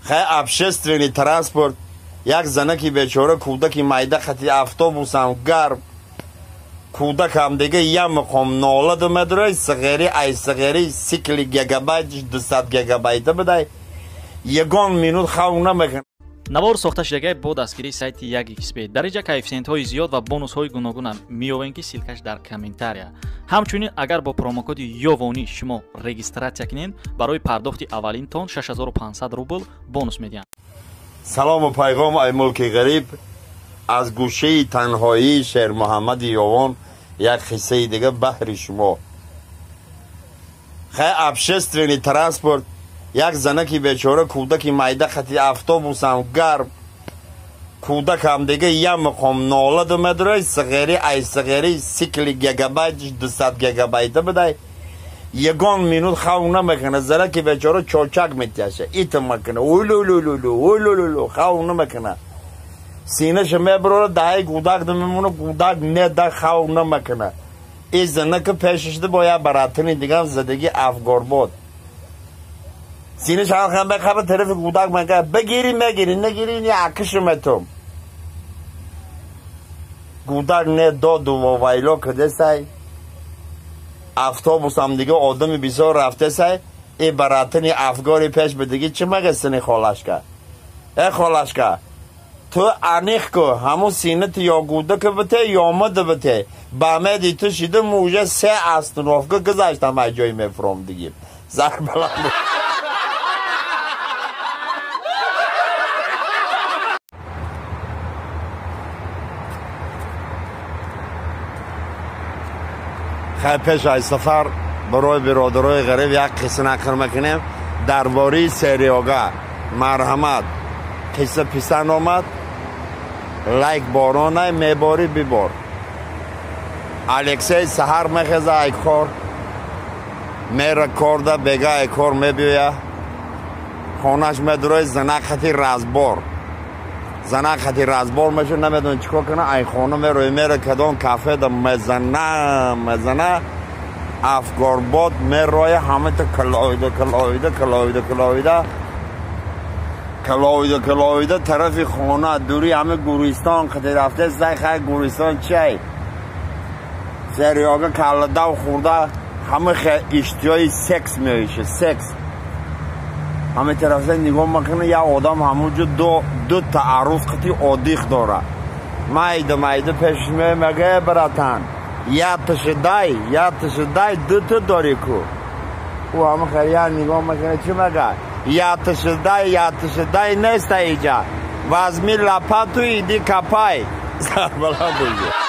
خیلی общественный ترانسپورت یک زنکی بیچاره کودکی مایده خطی автобус هم گرم کودک هم دیگه یه مقام نولد مدره صغیری ای صغیری سیکلی گیگابایت 200 گیگابایت بده یگان مینوت خواهو نمیکن. навор сохта шудагии бо дастгирии сайти 1xp дариҷа коэффициентҳои зиёд ва бонусҳои гуногуна меёбем ки силкаш дар комментария. ҳамчунин агар бо промокоди ёвонӣ шумо регистратсия кунед барои пардохти аввалинтон 6500 рубл бонус медиҳанд. салому пайғом ай мулки ғариб аз гӯшаи танҳоии шер муҳаммади ёвон як қиссаи дига баҳри шумо. хай общественный транспорт یک زنکی بیچاره کودکی مایده خطی автобус هم گرم کودک هم دیگه یه مقام نولد مدره صغیری ای صغیری سیکلی گیگابایت 200 گیگابایت بده یگان مینوت خواهو نمیکنه زنکی بیچاره چوچک میتیشه ایت مکنه اولولولولو خواهو نمیکنه سینهش میبره دهی کودک میمونه کودک نده خواهو نمیکنه این زنک پیششده باید براتنی دیگه زدگی افگار بود سینه شان خان بخواب طرف کودک میگه بگیری نگیری یا اکشمتم کودک نه داد و وایلو کده سای автобус هم دیگه آدمی بسیار رفته سای ای براتنی افگاری پیش بدگی چه مگه سنی خالشکا ای خالشکا تو انیخ که همون سینه تو یا کودک بته یا مده بته با مدی تو شده موجه 3 استناف که گذاشتم ای جای میفرام دیگه زر بلند خیلی پیش ای سفر برای برادرای غریب یک قصه نقل میکنیم درباره سریاگا مرحمت قصه پیسن آمد لایک بارانه میباری بیبار الکسی سهر میخزه ای کار میره کار ده بگه ای کار میبیویه خانش میدروی زنک خطی رزبار زنک خطی رزبار میشه نمیدونه چیکار کنه ای خانه میره کدام کافه ده مزنه افگارباد میروی همه تا کلاویده طرف خانه دوری همه گوریستان خطی رفته زی خیلی گوریستان چی سریاگه کلده و خورده همه خیلی اشتیای سکس میشه سکس همه طرف نگاه میکنه یا آدم همونجا دو تعارف خطی عادیخ داره مایده پیش میگه براتن یا تشدای دو تا داری کو او همه خیلی نگاه میکنه چی میگه یا تشدای نیست ایجا وزمی لپتو ایدی کپای سر بلا بگه